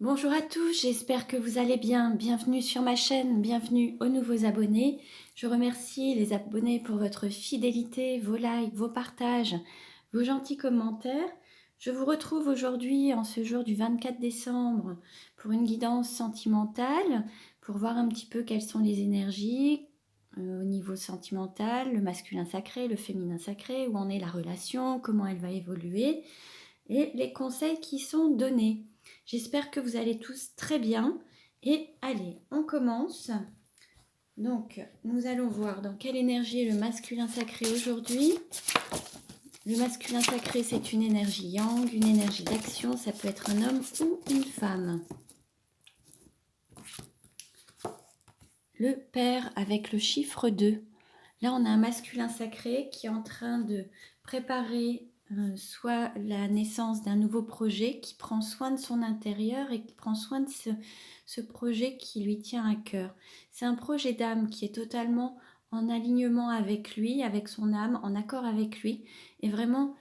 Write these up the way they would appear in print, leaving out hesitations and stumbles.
Bonjour à tous, j'espère que vous allez bien. Bienvenue sur ma chaîne, bienvenue aux nouveaux abonnés. Je remercie les abonnés pour votre fidélité, vos likes, vos partages, vos gentils commentaires. Je vous retrouve aujourd'hui en ce jour du 24 décembre pour une guidance sentimentale, pour voir un petit peu quelles sont les énergies au niveau sentimental, le masculin sacré, le féminin sacré, où en est la relation, comment elle va évoluer et les conseils qui sont donnés. J'espère que vous allez tous très bien. Et allez, on commence. Donc, nous allons voir dans quelle énergie est le masculin sacré aujourd'hui. Le masculin sacré, c'est une énergie yang, une énergie d'action. Ça peut être un homme ou une femme. Le père avec le chiffre 2. Là, on a un masculin sacré qui est en train de préparer soit la naissance d'un nouveau projet, qui prend soin de son intérieur et qui prend soin de ce projet qui lui tient à cœur. C'est un projet d'âme qui est totalement en alignement avec lui, avec son âme, en accord avec lui, et vraiment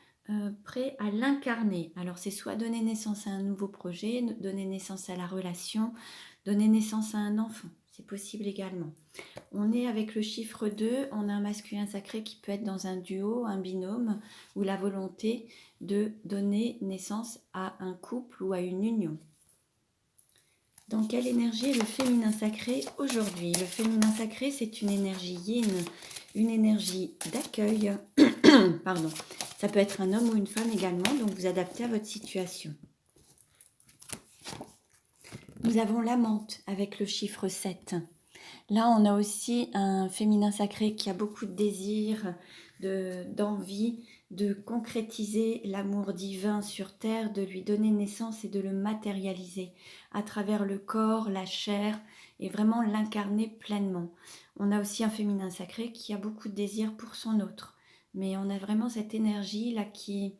prêt à l'incarner. Alors c'est soit donner naissance à un nouveau projet, donner naissance à la relation, donner naissance à un enfant. C'est possible également. On est avec le chiffre 2, on a un masculin sacré qui peut être dans un duo, un binôme, ou la volonté de donner naissance à un couple ou à une union. Dans quelle énergie est le féminin sacré aujourd'hui? Le féminin sacré, c'est une énergie yin, une énergie d'accueil. Pardon. Ça peut être un homme ou une femme également, donc vous adaptez à votre situation. Nous avons l'amante avec le chiffre 7. Là, on a aussi un féminin sacré qui a beaucoup de désir, d'envie de concrétiser l'amour divin sur terre, de lui donner naissance et de le matérialiser à travers le corps, la chair et vraiment l'incarner pleinement. On a aussi un féminin sacré qui a beaucoup de désir pour son autre. Mais on a vraiment cette énergie là qui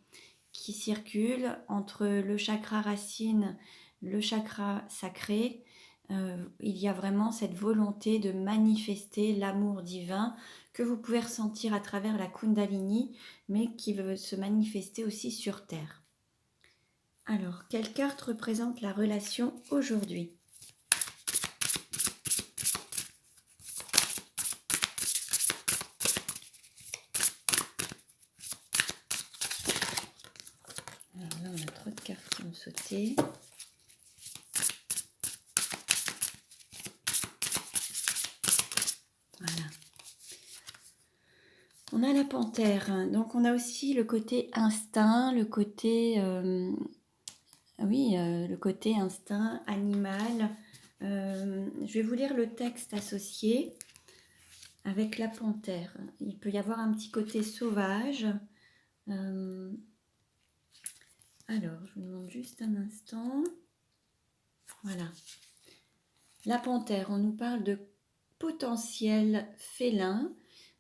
circule entre le chakra racine, le chakra sacré. Il y a vraiment cette volonté de manifester l'amour divin que vous pouvez ressentir à travers la Kundalini, mais qui veut se manifester aussi sur Terre. Alors, quelle carte représente la relation aujourd'hui? Alors là, on a trop de cartes qui ont sauté. Voilà. On a la panthère, donc on a aussi le côté instinct, le côté, le côté instinct animal. Je vais vous lire le texte associé avec la panthère. Il peut y avoir un petit côté sauvage. Alors, je vous demande juste un instant. Voilà. La panthère, on nous parle de potentiel félin,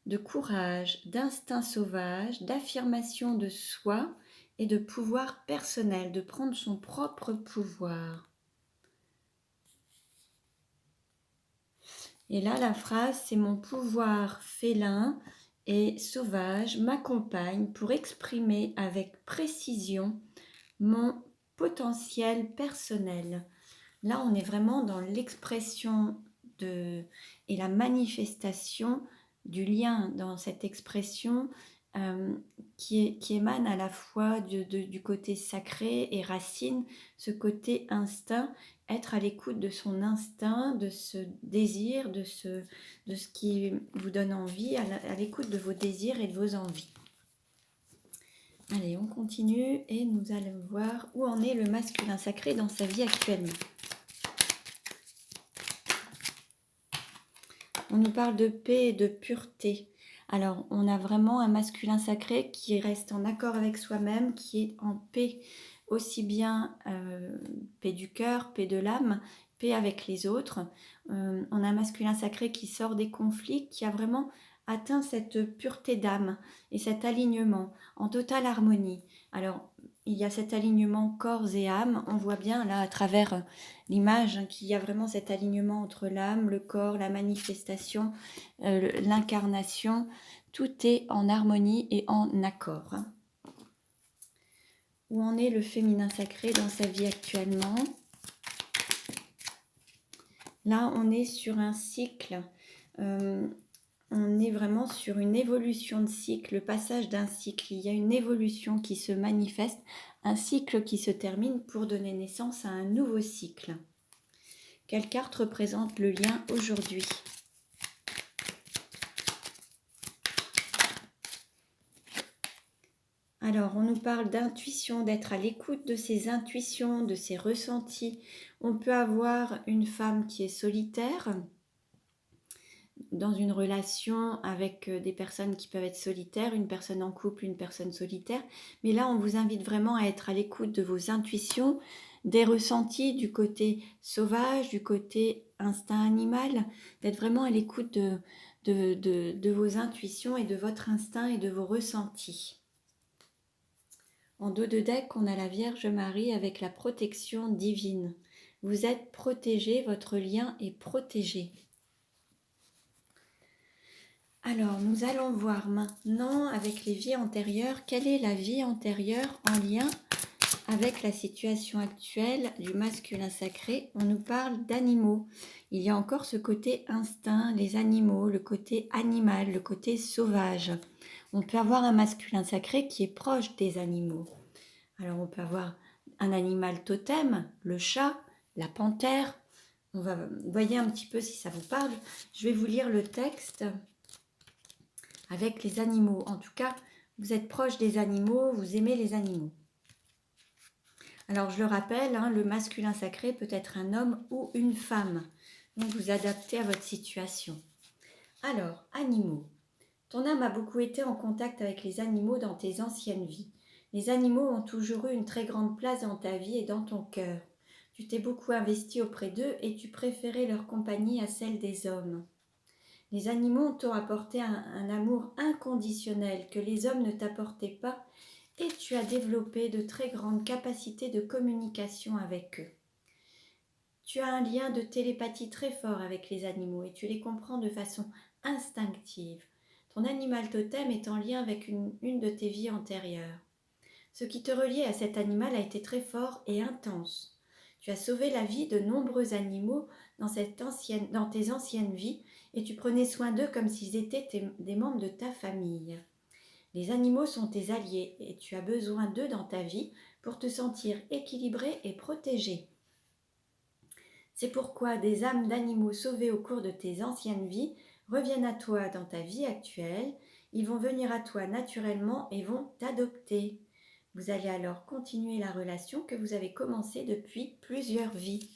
de courage, d'instinct sauvage, d'affirmation de soi et de pouvoir personnel, de prendre son propre pouvoir. Et là, la phrase, c'est mon pouvoir félin et sauvage m'accompagne pour exprimer avec précision mon potentiel personnel. Là, on est vraiment dans l'expression et la manifestation du lien dans cette expression qui émane à la fois du côté sacré et racine, ce côté instinct, être à l'écoute de son instinct, de ce désir, de ce qui vous donne envie, à l'écoute de vos désirs et de vos envies. Allez, on continue et nous allons voir où en est le masculin sacré dans sa vie actuellement. On nous parle de paix et de pureté. Alors, on a vraiment un masculin sacré qui reste en accord avec soi-même, qui est en paix, aussi bien paix du cœur, paix de l'âme, paix avec les autres. On a un masculin sacré qui sort des conflits, qui a vraiment atteint cette pureté d'âme et cet alignement en totale harmonie. Alors, il y a cet alignement corps et âme. On voit bien là à travers l'image qu'il y a vraiment cet alignement entre l'âme, le corps, la manifestation, l'incarnation. Tout est en harmonie et en accord. Où en est le féminin sacré dans sa vie actuellement? Là, on est sur un cycle. On est vraiment sur une évolution de cycle, le passage d'un cycle. Il y a une évolution qui se manifeste, un cycle qui se termine pour donner naissance à un nouveau cycle. Quelle carte représente le lien aujourd'hui ? Alors, on nous parle d'intuition, d'être à l'écoute de ses intuitions, de ses ressentis. On peut avoir une femme qui est solitaire, dans une relation avec des personnes qui peuvent être solitaires, une personne en couple, une personne solitaire. Mais là, on vous invite vraiment à être à l'écoute de vos intuitions, des ressentis du côté sauvage, du côté instinct animal, d'être vraiment à l'écoute de vos intuitions et de votre instinct et de vos ressentis. En dos de deck, on a la Vierge Marie avec la protection divine. Vous êtes protégé, votre lien est protégé. Alors, nous allons voir maintenant avec les vies antérieures, quelle est la vie antérieure en lien avec la situation actuelle du masculin sacré. On nous parle d'animaux. Il y a encore ce côté instinct, les animaux, le côté animal, le côté sauvage. On peut avoir un masculin sacré qui est proche des animaux. Alors, on peut avoir un animal totem, le chat, la panthère. On va voyez un petit peu si ça vous parle. Je vais vous lire le texte avec les animaux. En tout cas, vous êtes proche des animaux, vous aimez les animaux. Alors, je le rappelle, le masculin sacré peut être un homme ou une femme. Donc, vous adaptez à votre situation. Alors, animaux. Ton âme a beaucoup été en contact avec les animaux dans tes anciennes vies. Les animaux ont toujours eu une très grande place dans ta vie et dans ton cœur. Tu t'es beaucoup investi auprès d'eux et tu préférais leur compagnie à celle des hommes. Les animaux t'ont apporté un amour inconditionnel que les hommes ne t'apportaient pas et tu as développé de très grandes capacités de communication avec eux. Tu as un lien de télépathie très fort avec les animaux et tu les comprends de façon instinctive. Ton animal totem est en lien avec une de tes vies antérieures. Ce qui te reliait à cet animal a été très fort et intense. Tu as sauvé la vie de nombreux animaux dans tes anciennes vies et tu prenais soin d'eux comme s'ils étaient des membres de ta famille. Les animaux sont tes alliés et tu as besoin d'eux dans ta vie pour te sentir équilibré et protégé. C'est pourquoi des âmes d'animaux sauvés au cours de tes anciennes vies reviennent à toi dans ta vie actuelle. Ils vont venir à toi naturellement et vont t'adopter. Vous allez alors continuer la relation que vous avez commencée depuis plusieurs vies.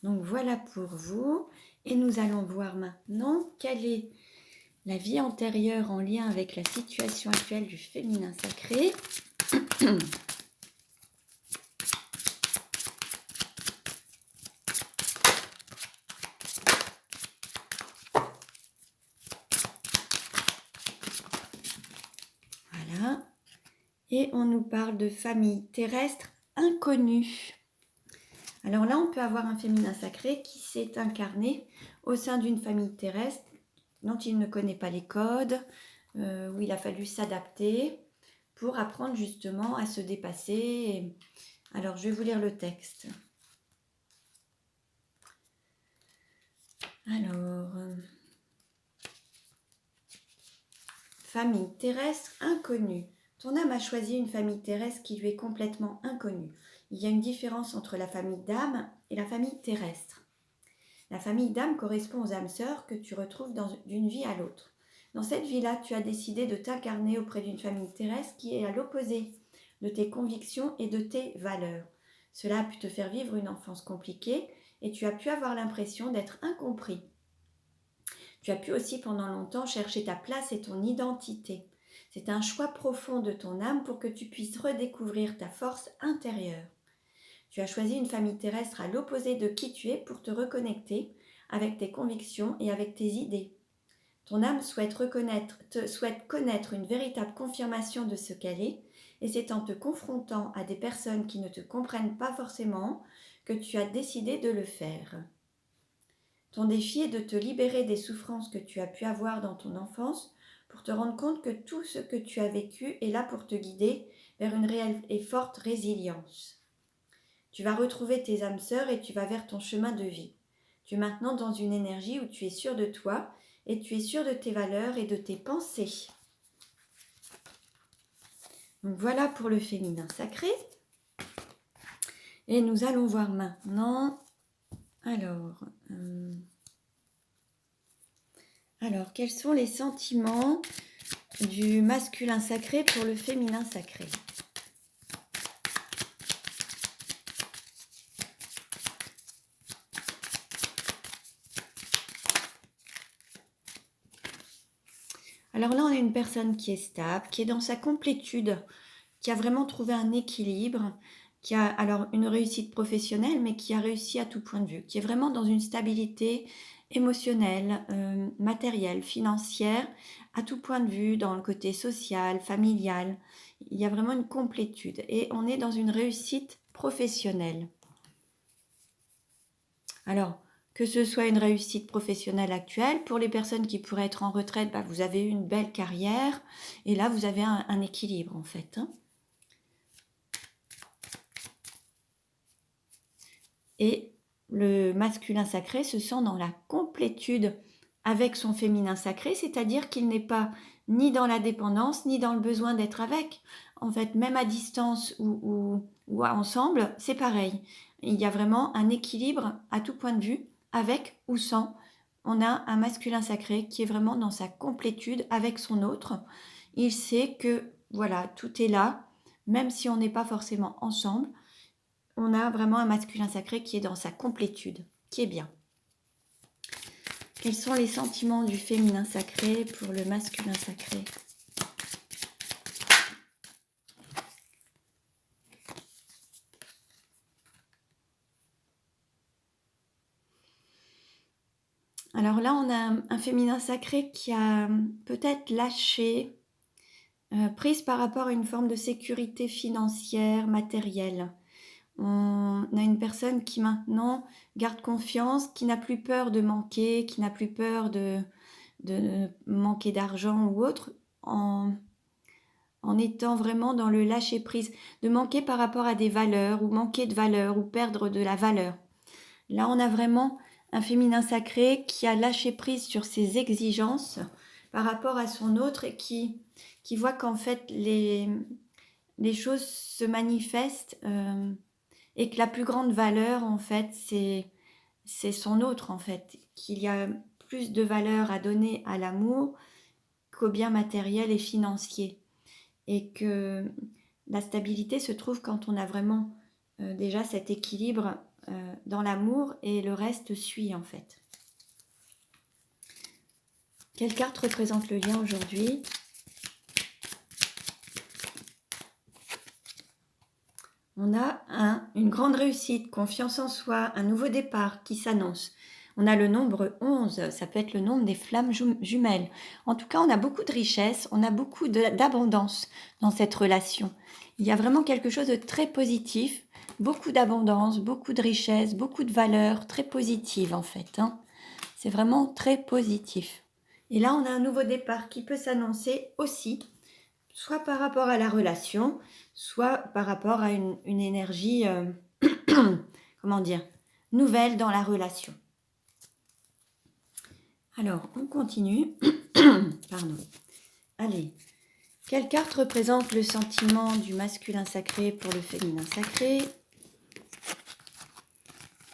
Donc voilà pour vous. Et nous allons voir maintenant quelle est la vie antérieure en lien avec la situation actuelle du féminin sacré. Voilà. Et on nous parle de famille terrestre inconnue. Alors là, on peut avoir un féminin sacré qui s'est incarné au sein d'une famille terrestre dont il ne connaît pas les codes, où il a fallu s'adapter pour apprendre justement à se dépasser. Alors, je vais vous lire le texte. Alors, famille terrestre inconnue. Ton âme a choisi une famille terrestre qui lui est complètement inconnue. Il y a une différence entre la famille d'âme et la famille terrestre. La famille d'âme correspond aux âmes sœurs que tu retrouves d'une vie à l'autre. Dans cette vie-là, tu as décidé de t'incarner auprès d'une famille terrestre qui est à l'opposé de tes convictions et de tes valeurs. Cela a pu te faire vivre une enfance compliquée et tu as pu avoir l'impression d'être incompris. Tu as pu aussi pendant longtemps chercher ta place et ton identité. C'est un choix profond de ton âme pour que tu puisses redécouvrir ta force intérieure. Tu as choisi une famille terrestre à l'opposé de qui tu es pour te reconnecter avec tes convictions et avec tes idées. Ton âme souhaite connaître une véritable confirmation de ce qu'elle est, et c'est en te confrontant à des personnes qui ne te comprennent pas forcément que tu as décidé de le faire. Ton défi est de te libérer des souffrances que tu as pu avoir dans ton enfance pour te rendre compte que tout ce que tu as vécu est là pour te guider vers une réelle et forte résilience. Tu vas retrouver tes âmes sœurs et tu vas vers ton chemin de vie. Tu es maintenant dans une énergie où tu es sûr de toi et tu es sûr de tes valeurs et de tes pensées. Donc voilà pour le féminin sacré. Et nous allons voir maintenant, alors quels sont les sentiments du masculin sacré pour le féminin sacré? Alors là, on a une personne qui est stable, qui est dans sa complétude, qui a vraiment trouvé un équilibre, qui a alors une réussite professionnelle, mais qui a réussi à tout point de vue, qui est vraiment dans une stabilité émotionnelle, matérielle, financière, à tout point de vue, dans le côté social, familial. Il y a vraiment une complétude et on est dans une réussite professionnelle. Alors, que ce soit une réussite professionnelle actuelle, pour les personnes qui pourraient être en retraite, vous avez eu une belle carrière et là, vous avez un équilibre en fait. Et le masculin sacré se sent dans la complétude avec son féminin sacré, c'est-à-dire qu'il n'est pas ni dans la dépendance, ni dans le besoin d'être avec. En fait, même à distance ou ensemble, c'est pareil. Il y a vraiment un équilibre à tout point de vue, avec ou sans. On a un masculin sacré qui est vraiment dans sa complétude avec son autre. Il sait que, voilà, tout est là, même si on n'est pas forcément ensemble. On a vraiment un masculin sacré qui est dans sa complétude, qui est bien. Quels sont les sentiments du féminin sacré pour le masculin sacré? Alors là, on a un féminin sacré qui a peut-être lâché, prise par rapport à une forme de sécurité financière, matérielle. On a une personne qui maintenant garde confiance, qui n'a plus peur de manquer, qui n'a plus peur de manquer d'argent ou autre, en étant vraiment dans le lâcher-prise, de manquer par rapport à des valeurs, ou manquer de valeur, ou perdre de la valeur. Là, on a vraiment un féminin sacré qui a lâché prise sur ses exigences par rapport à son autre et qui voit qu'en fait, les choses se manifestent et que la plus grande valeur, en fait, c'est son autre, en fait. Qu'il y a plus de valeur à donner à l'amour qu'au bien matériel et financier. Et que la stabilité se trouve quand on a vraiment déjà cet équilibre dans l'amour et le reste suit en fait. Quelle carte représente le lien aujourd'hui? On a une grande réussite, confiance en soi, un nouveau départ qui s'annonce. On a le nombre 11, ça peut être le nombre des flammes jumelles. En tout cas, on a beaucoup de richesse, on a beaucoup d'abondance dans cette relation. Il y a vraiment quelque chose de très positif, beaucoup d'abondance, beaucoup de richesse, beaucoup de valeurs, très positives en fait. C'est vraiment très positif. Et là, on a un nouveau départ qui peut s'annoncer aussi, soit par rapport à la relation, soit par rapport à une énergie, comment dire, nouvelle dans la relation. Alors, on continue. Pardon. Allez. Quelle carte représente le sentiment du masculin sacré pour le féminin sacré?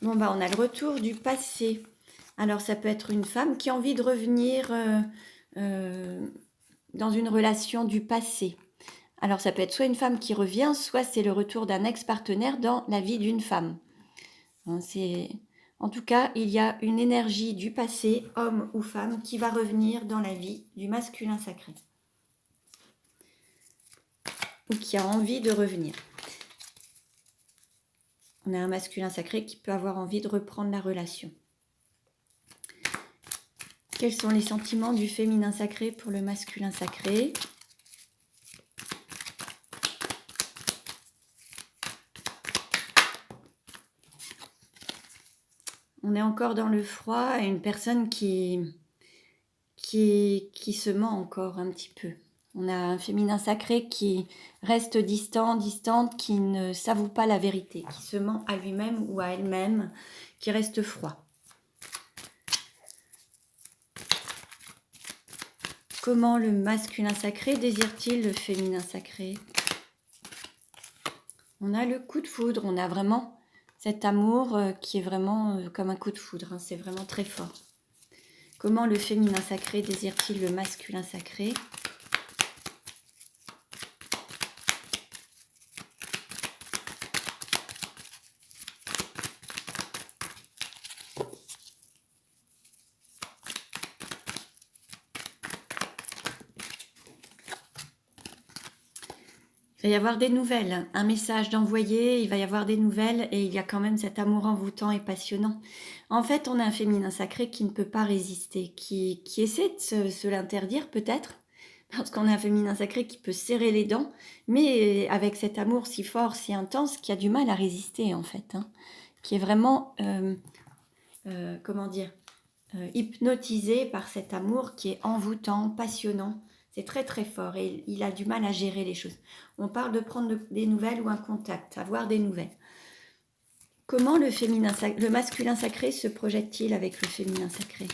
Bon, on a le retour du passé. Alors, ça peut être une femme qui a envie de revenir dans une relation du passé. Alors, ça peut être soit une femme qui revient, soit c'est le retour d'un ex-partenaire dans la vie d'une femme. En tout cas, il y a une énergie du passé, homme ou femme, qui va revenir dans la vie du masculin sacré. Ou qui a envie de revenir. On a un masculin sacré qui peut avoir envie de reprendre la relation. Quels sont les sentiments du féminin sacré pour le masculin sacré? On est encore dans le froid et une personne qui se ment encore un petit peu. On a un féminin sacré qui reste distante, qui ne s'avoue pas la vérité, qui se ment à lui-même ou à elle-même, qui reste froid. Comment le masculin sacré désire-t-il le féminin sacré? On a le coup de foudre, on a vraiment cet amour qui est vraiment comme un coup de foudre, hein, c'est vraiment très fort. Comment le féminin sacré désire-t-il le masculin sacré? Il va y avoir des nouvelles, un message d'envoyer, il va y avoir des nouvelles et il y a quand même cet amour envoûtant et passionnant. En fait, on a un féminin sacré qui ne peut pas résister, qui essaie de se l'interdire peut-être, parce qu'on a un féminin sacré qui peut serrer les dents, mais avec cet amour si fort, si intense, qui a du mal à résister en fait, hein, qui est vraiment, comment dire, hypnotisé par cet amour qui est envoûtant, passionnant. C'est très très fort et il a du mal à gérer les choses. On parle de prendre des nouvelles ou un contact, avoir des nouvelles. Comment le masculin sacré se projette-t-il avec le féminin sacré?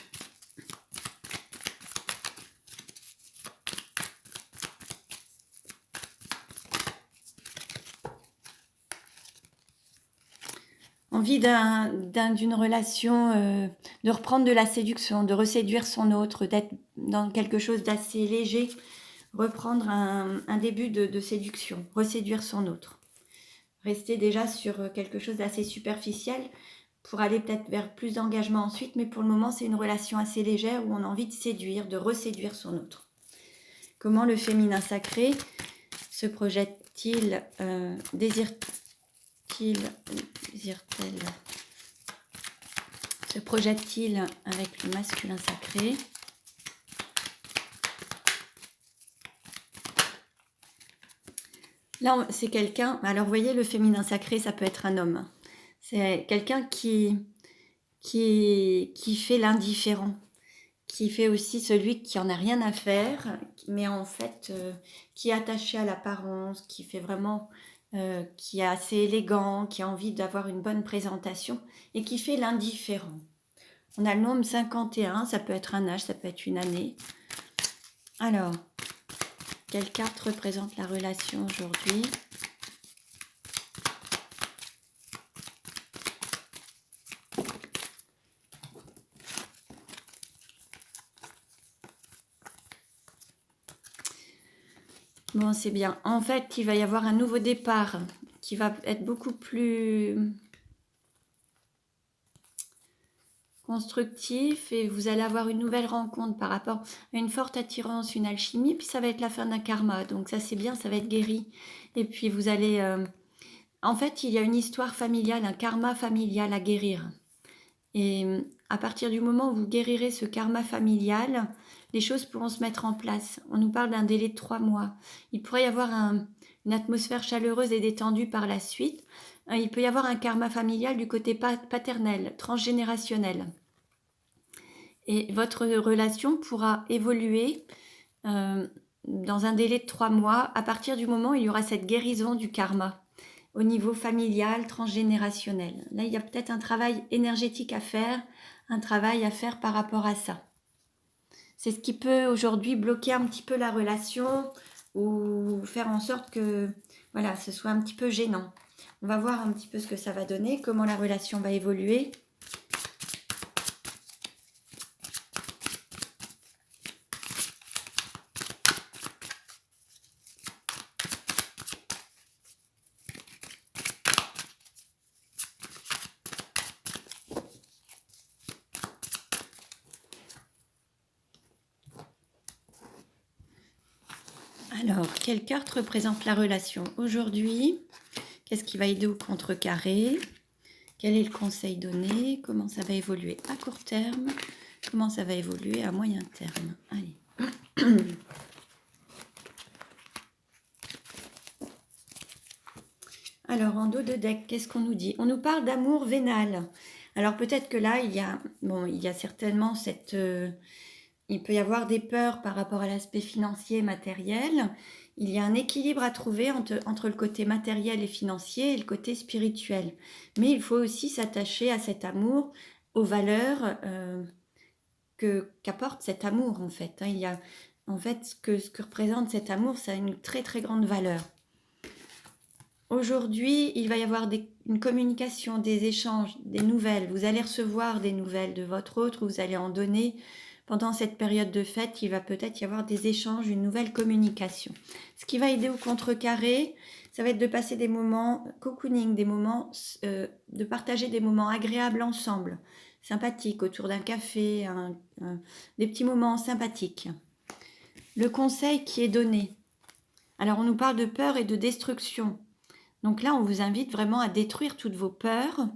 Envie d'une relation, de reprendre de la séduction, de reséduire son autre, d'être dans quelque chose d'assez léger, reprendre un début de séduction, reséduire son autre. Rester déjà sur quelque chose d'assez superficiel pour aller peut-être vers plus d'engagement ensuite, mais pour le moment c'est une relation assez légère où on a envie de séduire, de reséduire son autre. Comment le féminin sacré se projette-t-il, se projette-t-il avec le masculin sacré? Là, c'est quelqu'un, alors vous voyez, le féminin sacré, ça peut être un homme. C'est quelqu'un qui fait l'indifférent, qui fait aussi celui qui en a rien à faire, mais en fait, qui est attaché à l'apparence, qui fait vraiment, qui est assez élégant, qui a envie d'avoir une bonne présentation, et qui fait l'indifférent. On a le nombre 51, ça peut être un âge, ça peut être une année. Alors, quelle carte représente la relation aujourd'hui? Bon, c'est bien. En fait, il va y avoir un nouveau départ qui va être beaucoup plus constructif et vous allez avoir une nouvelle rencontre par rapport à une forte attirance, une alchimie, puis ça va être la fin d'un karma. Donc ça, c'est bien, ça va être guéri. Et puis vous allez... En fait, il y a une histoire familiale, un karma familial à guérir. Et à partir du moment où vous guérirez ce karma familial, les choses pourront se mettre en place. On nous parle d'un délai de 3 mois. Il pourrait y avoir une atmosphère chaleureuse et détendue par la suite. Il peut y avoir un karma familial du côté paternel, transgénérationnel. Et votre relation pourra évoluer dans un délai de 3 mois à partir du moment où il y aura cette guérison du karma au niveau familial, transgénérationnel. Là, il y a peut-être un travail énergétique à faire, un travail à faire par rapport à ça. C'est ce qui peut aujourd'hui bloquer un petit peu la relation ou faire en sorte que voilà, ce soit un petit peu gênant. On va voir un petit peu ce que ça va donner, comment la relation va évoluer. Alors, quelle carte représente la relation aujourd'hui? Qu'est-ce qui va aider au contrecarré? Quel est le conseil donné? Comment ça va évoluer à court terme? Comment ça va évoluer à moyen terme? Allez. Alors, en dos de deck, qu'est-ce qu'on nous dit? On nous parle d'amour vénal. Alors, peut-être que là, il y a certainement cette... il peut y avoir des peurs par rapport à l'aspect financier et matériel. Il y a un équilibre à trouver entre le côté matériel et financier et le côté spirituel. Mais il faut aussi s'attacher à cet amour, aux valeurs qu'apporte cet amour, en fait. en fait, ce que représente cet amour, ça a une très très grande valeur. Aujourd'hui, il va y avoir une communication, des échanges, des nouvelles. Vous allez recevoir des nouvelles de votre autre, vous allez en donner. Pendant cette période de fête, il va peut-être y avoir des échanges, une nouvelle communication. Ce qui va aider au contrecarré, ça va être de passer des moments cocooning, des moments, de partager des moments agréables ensemble, sympathiques, autour d'un café, des petits moments sympathiques. Le conseil qui est donné. Alors, on nous parle de peur et de destruction. Donc là, on vous invite vraiment à détruire toutes vos peurs,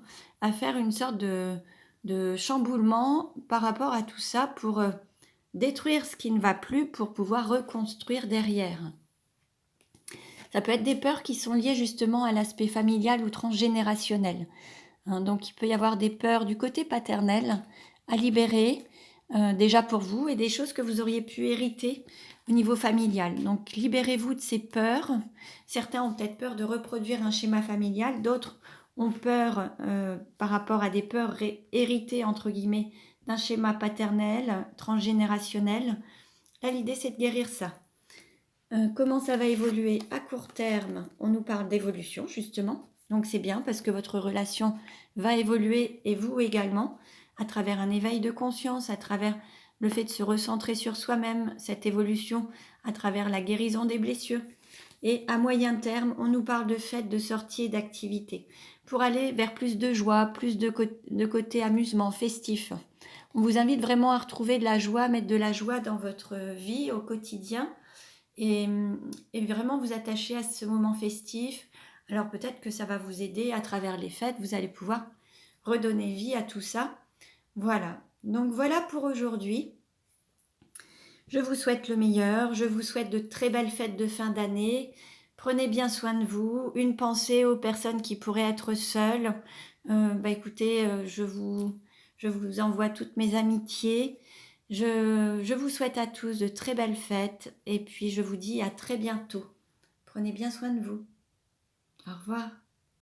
à faire une sorte de chamboulement par rapport à tout ça pour détruire ce qui ne va plus pour pouvoir reconstruire derrière. Ça peut être des peurs qui sont liées justement à l'aspect familial ou transgénérationnel. Donc il peut y avoir des peurs du côté paternel à libérer déjà pour vous et des choses que vous auriez pu hériter au niveau familial. Donc libérez-vous de ces peurs. Certains ont peut-être peur de reproduire un schéma familial, d'autres ont peur par rapport à des peurs héritées entre guillemets d'un schéma paternel, transgénérationnel. Là, l'idée c'est de guérir ça. Comment ça va évoluer à court terme? On nous parle d'évolution justement. Donc c'est bien parce que votre relation va évoluer et vous également à travers un éveil de conscience, à travers le fait de se recentrer sur soi-même, cette évolution à travers la guérison des blessures. Et à moyen terme, on nous parle de fêtes, de sorties et d'activités pour aller vers plus de joie, plus de côté amusement, festif. On vous invite vraiment à retrouver de la joie, mettre de la joie dans votre vie au quotidien et vraiment vous attacher à ce moment festif. Alors peut-être que ça va vous aider à travers les fêtes, vous allez pouvoir redonner vie à tout ça. Voilà, donc voilà pour aujourd'hui. Je vous souhaite le meilleur, je vous souhaite de très belles fêtes de fin d'année. Prenez bien soin de vous, une pensée aux personnes qui pourraient être seules. Écoutez, je vous envoie toutes mes amitiés. Je vous souhaite à tous de très belles fêtes et puis je vous dis à très bientôt. Prenez bien soin de vous. Au revoir.